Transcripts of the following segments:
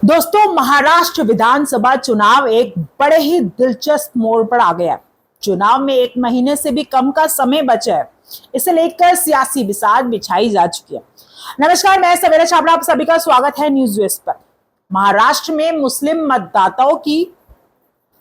दोस्तों, महाराष्ट्र विधानसभा चुनाव एक बड़े ही दिलचस्प मोड़ पर आ गया है। चुनाव में एक महीने से भी कम का समय बचा है। इसे लेकर सियासी बिसात बिछाई जा चुकी है। नमस्कार, मैं सवेरा छाबड़ा, आप सभी का स्वागत है न्यूज वेस्ट पर। महाराष्ट्र में मुस्लिम मतदाताओं की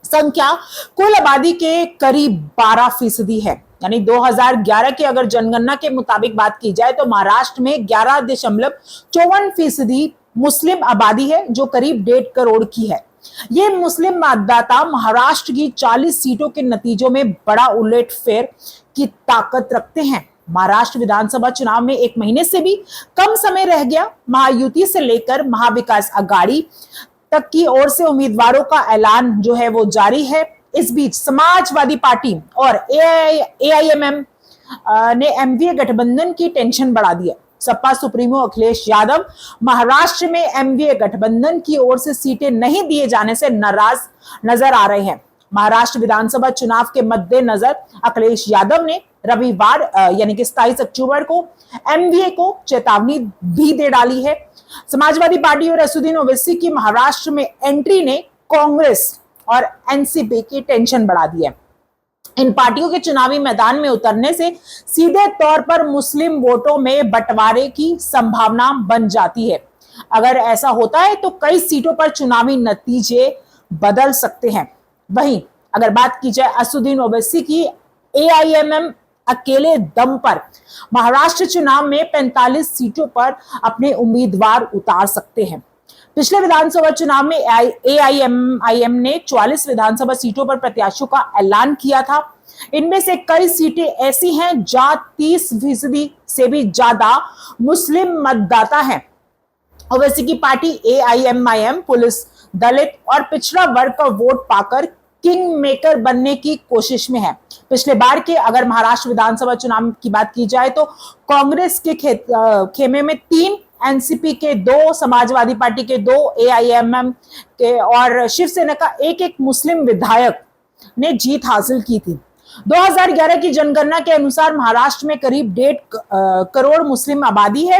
संख्या कुल आबादी के करीब 12% है। यानी 2011 की अगर जनगणना के मुताबिक बात की जाए तो महाराष्ट्र में 11.54% मुस्लिम आबादी है, जो करीब 1.5 करोड़ की है। ये मुस्लिम मतदाता महाराष्ट्र की 40 सीटों के नतीजों में बड़ा उलटफेर की ताकत रखते हैं। महाराष्ट्र विधानसभा चुनाव में एक महीने से भी कम समय रह गया। महायुति से लेकर महाविकास आघाड़ी तक की ओर से उम्मीदवारों का ऐलान जो है वो जारी है। इस बीच समाजवादी पार्टी और एआईएमएम ने एमवीए गठबंधन की टेंशन बढ़ा दी है। सपा सुप्रीमो अखिलेश यादव महाराष्ट्र में एमवीए गठबंधन की ओर से सीटें नहीं दिए जाने से नाराज नजर आ रहे हैं। महाराष्ट्र विधानसभा चुनाव के मद्देनजर अखिलेश यादव ने रविवार यानी कि 27 अक्टूबर को एमवीए को चेतावनी भी दे डाली है। समाजवादी पार्टी और असदुद्दीन ओवैसी की महाराष्ट्र में एंट्री ने कांग्रेस और एनसीपी की टेंशन बढ़ा दी है। इन पार्टियों के चुनावी मैदान में उतरने से सीधे तौर पर मुस्लिम वोटों में बंटवारे की संभावना बन जाती है। अगर ऐसा होता है तो कई सीटों पर चुनावी नतीजे बदल सकते हैं। वहीं अगर बात की जाए असदुद्दीन ओवैसी की, एआईएमएम अकेले दम पर महाराष्ट्र चुनाव में 45 सीटों पर अपने उम्मीदवार उतार सकते हैं। पिछले विधानसभा चुनाव में एआईएमआईएम ने 44 विधानसभा सीटों पर प्रत्याशियों का ऐलान किया था। इनमें से कई सीटें ऐसी हैं जहां 30% से भी ज्यादा मुस्लिम मतदाता हैं। ओवैसी की पार्टी एआईएमआईएम पुलिस, दलित और पिछड़ा वर्ग का वोट पाकर किंग मेकर बनने की कोशिश में है। पिछले बार के अगर महाराष्ट्र विधानसभा चुनाव की बात की जाए तो कांग्रेस के खेमे में 3, एनसीपी के 2, समाजवादी पार्टी के 2, एआईएमएम के और शिवसेना का एक मुस्लिम विधायक ने जीत हासिल की थी। 2011 की जनगणना के अनुसार महाराष्ट्र में करीब 1.5 करोड़ मुस्लिम आबादी है।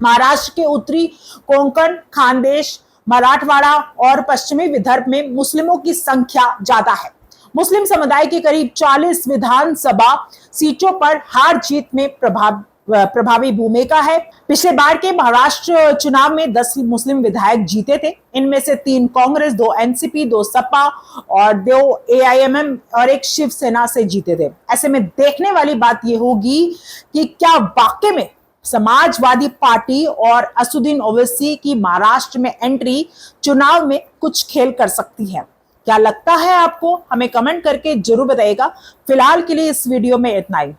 महाराष्ट्र के उत्तरी कोंकण, खानदेश, मराठवाड़ा और पश्चिमी विदर्भ में मुस्लिमों की संख्या ज्यादा है। मुस्लिम समुदाय की करीब 40 विधानसभा सीटों पर हार जीत में प्रभावी भूमिका है। पिछले बार के महाराष्ट्र चुनाव में 10 मुस्लिम विधायक जीते थे। इनमें से 3 कांग्रेस, 2 एनसीपी, 2 सपा और 2 एआईएमएम और 1 शिवसेना से जीते थे। ऐसे में देखने वाली बात यह होगी कि क्या वाकई में समाजवादी पार्टी और असदुद्दीन ओवैसी की महाराष्ट्र में एंट्री चुनाव में कुछ खेल कर सकती है। क्या लगता है आपको? हमें कमेंट करके जरूर बताइएगा। फिलहाल के लिए इस वीडियो में इतना ही।